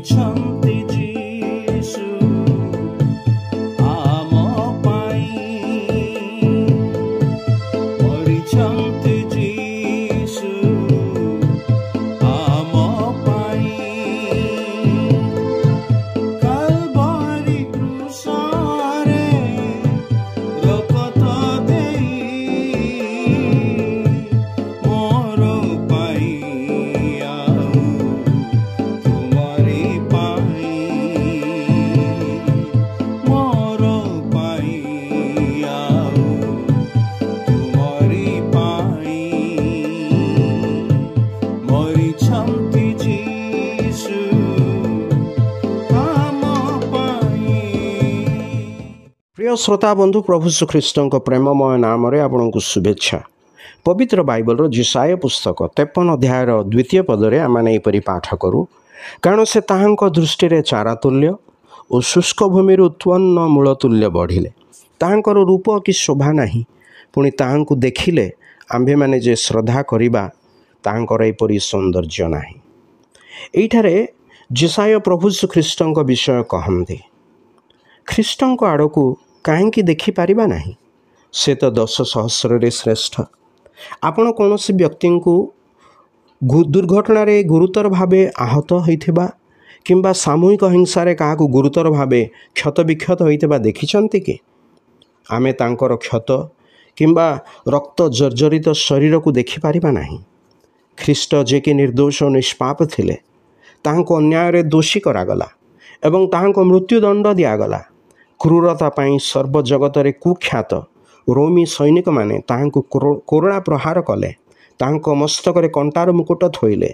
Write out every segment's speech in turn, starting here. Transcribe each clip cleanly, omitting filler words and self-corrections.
ମରିଛନ୍ତି ଯୀଶୁ ଆମ ପାଇଁ, ମରିଛନ୍ତି ଯୀଶୁ ଆମ ପାଇଁ। କାଲବାରି କ୍ରୁଶରେ ରକ୍ତ ଦେଇ ମୋର ପାଇଁ ଆଉ ତୁମରି ପାଇଁ, ମୋର ପାଇଁ ଆଉ ତୁମରି ପାଇଁ। ମରିଛନ୍ତି ଯୀଶୁ ଆମ ପାଇଁ। প্রিয় শ্রোতা বন্ধু, প্রভু শ্রীখ্রিস্টଙ୍କ ପ୍ରେମମୟ ନାମରେ ଆପଣଙ୍କୁ ଶୁଭେଚ୍ଛା। ପବିତ୍ର ବାଇବଲର ଯିଶାୟା ପୁସ୍ତକ 53 ଅଧ୍ୟାୟର 2 ପଦରେ ଆମେ ଏହିପରି ପାଠ କରୁ, କାରଣ ସେ ତାହାଙ୍କ ଦୃଷ୍ଟିରେ ଚାରା ତୁଲ୍ୟ ଓ ଶୁଷ୍କ ଭୂମିରୁ ଉତ୍ପନ୍ନ ମୂଳ ତୁଲ୍ୟ ବଢ଼ିଲେ। ତାହାଙ୍କର ରୂପ କି ଶୋଭା ନାହିଁ, ପୁଣି ତାହାଙ୍କୁ ଦେଖିଲେ ଆମ୍ଭେମାନେ ଯେ ଶ୍ରଦ୍ଧା କରିବା, ତାହାଙ୍କର ଏପରି ସୌନ୍ଦର୍ଯ୍ୟ ନାହିଁ। ଏଇଠାରେ ଯିଶାୟା ପ୍ରଭୁ ଶ୍ରୀଖ୍ରିଷ୍ଟଙ୍କ ବିଷୟ କହନ୍ତି। ଖ୍ରୀଷ୍ଟଙ୍କ ଆଡ଼କୁ କାହିଁକି ଦେଖିପାରିବା ନାହିଁ? ସେ ତ 10 ସହସ୍ରରେ ଶ୍ରେଷ୍ଠ। ଆପଣ କୌଣସି ବ୍ୟକ୍ତିଙ୍କୁ ଦୁର୍ଘଟଣାରେ ଗୁରୁତର ଭାବେ ଆହତ ହୋଇଥିବା କିମ୍ବା ସାମୂହିକ ହିଂସାରେ କାହାକୁ ଗୁରୁତର ଭାବେ କ୍ଷତବିକ୍ଷତ ହୋଇଥିବା ଦେଖିଛନ୍ତି କି? ଆମେ ତାଙ୍କର କ୍ଷତ କିମ୍ବା ରକ୍ତ ଜର୍ଜରିତ ଶରୀରକୁ ଦେଖିପାରିବା ନାହିଁ। ଖ୍ରୀଷ୍ଟ ଯିଏକି ନିର୍ଦ୍ଦୋଷ ଓ ନିଷ୍ପାପ ଥିଲେ, ତାହାଙ୍କୁ ଅନ୍ୟାୟରେ ଦୋଷୀ କରାଗଲା ଏବଂ ତାହାଙ୍କ ମୃତ୍ୟୁଦଣ୍ଡ ଦିଆଗଲା। କ୍ରୂରତା ପାଇଁ ସର୍ବଜଗତରେ କୁଖ୍ୟାତ ରୋମୀ ସୈନିକମାନେ ତାହାଙ୍କୁ କୋରଣା ପ୍ରହାର କଲେ, ତାହାଙ୍କ ମସ୍ତକରେ କଣ୍ଟାର ମୁକୁଟ ଥୋଇଲେ,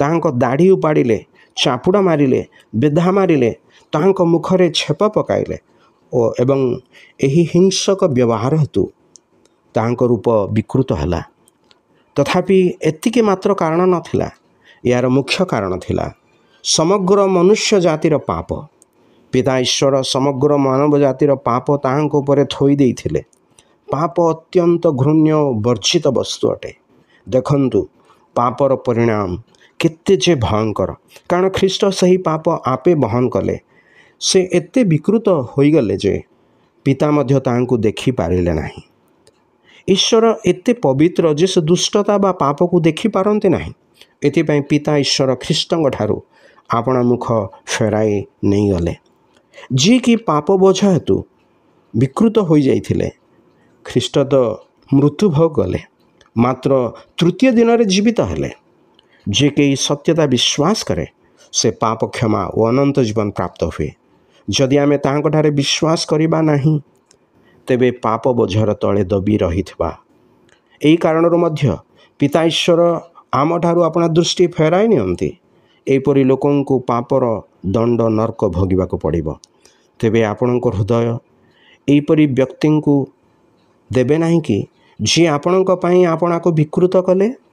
ତାହାଙ୍କ ଦାଢ଼ି ଉପାଡ଼ିଲେ, ଚାପୁଡ଼ା ମାରିଲେ, ବେଧା ମାରିଲେ, ତାହାଙ୍କ ମୁଖରେ ଛେପ ପକାଇଲେ ଏବଂ ଏହି ହିଂସକ ବ୍ୟବହାର ହେତୁ ତାହାଙ୍କ ରୂପ ବିକୃତ ହେଲା। ତଥାପି ଏତିକି ମାତ୍ର କାରଣ ନଥିଲା, ଏହାର ମୁଖ୍ୟ କାରଣ ଥିଲା ସମଗ୍ର ମନୁଷ୍ୟ ଜାତିର ପାପ। ପିତା ଈଶ୍ୱର ସମଗ୍ର ମାନବ ଜାତିର ପାପ ତାହାଙ୍କ ଉପରେ ଥୋଇ ଦେଇଥିଲେ। ପାପ ଅତ୍ୟନ୍ତ ଘୃଣ୍ୟ ଓ ବର୍ଜିତ ବସ୍ତୁ ଅଟେ। ଦେଖନ୍ତୁ ପାପର ପରିଣାମ କେତେ ଯେ ଭୟଙ୍କର, କାରଣ ଖ୍ରୀଷ୍ଟ ସେହି ପାପ ଆପେ ବହନ କଲେ। ସେ ଏତେ ବିକୃତ ହୋଇଗଲେ ଯେ ପିତା ମଧ୍ୟ ତାହାଙ୍କୁ ଦେଖିପାରିଲେ ନାହିଁ। ଈଶ୍ୱର ଏତେ ପବିତ୍ର ଯେ ସେ ଦୁଷ୍ଟତା ବା ପାପକୁ ଦେଖିପାରନ୍ତି ନାହିଁ। ଏଥିପାଇଁ ପିତା ଈଶ୍ୱର ଖ୍ରୀଷ୍ଟଙ୍କ ଠାରୁ ଆପଣା ମୁଖ ଫେରାଇ ନେଇଗଲେ। ଯିଏକି ପାପ ବୋଝ ହେତୁ ବିକୃତ ହୋଇଯାଇଥିଲେ, ଖ୍ରୀଷ୍ଟ ତ ମୃତ୍ୟୁ ଭୋଗ କଲେ, ମାତ୍ର ତୃତୀୟ ଦିନରେ ଜୀବିତ ହେଲେ। ଯିଏ କେହି ସତ୍ୟତା ବିଶ୍ୱାସ କରେ, ସେ ପାପ କ୍ଷମା ଓ ଅନନ୍ତ ଜୀବନ ପ୍ରାପ୍ତ ହୁଏ। ଯଦି ଆମେ ତାହାଙ୍କଠାରେ ବିଶ୍ୱାସ କରିବା ନାହିଁ, ତେବେ ପାପ ବୋଝର ତଳେ ଦବି ରହିଥିବା। ଏହି କାରଣରୁ ମଧ୍ୟ ପିତା ଈଶ୍ୱର ଆମଠାରୁ ଆପଣା ଦୃଷ୍ଟି ଫେରାଇ ନିଅନ୍ତି। ଏହିପରି ଲୋକଙ୍କୁ ପାପର ଦଣ୍ଡ ନର୍କ ଭୋଗିବାକୁ ପଡ଼ିବ। ତେବେ ଆପଣଙ୍କ ହୃଦୟ ଏହିପରି ବ୍ୟକ୍ତିଙ୍କୁ ଦେବେ ନାହିଁ କି, ଯିଏ ଆପଣଙ୍କ ପାଇଁ ଆପଣାକୁ ବିକୃତ କଲେ?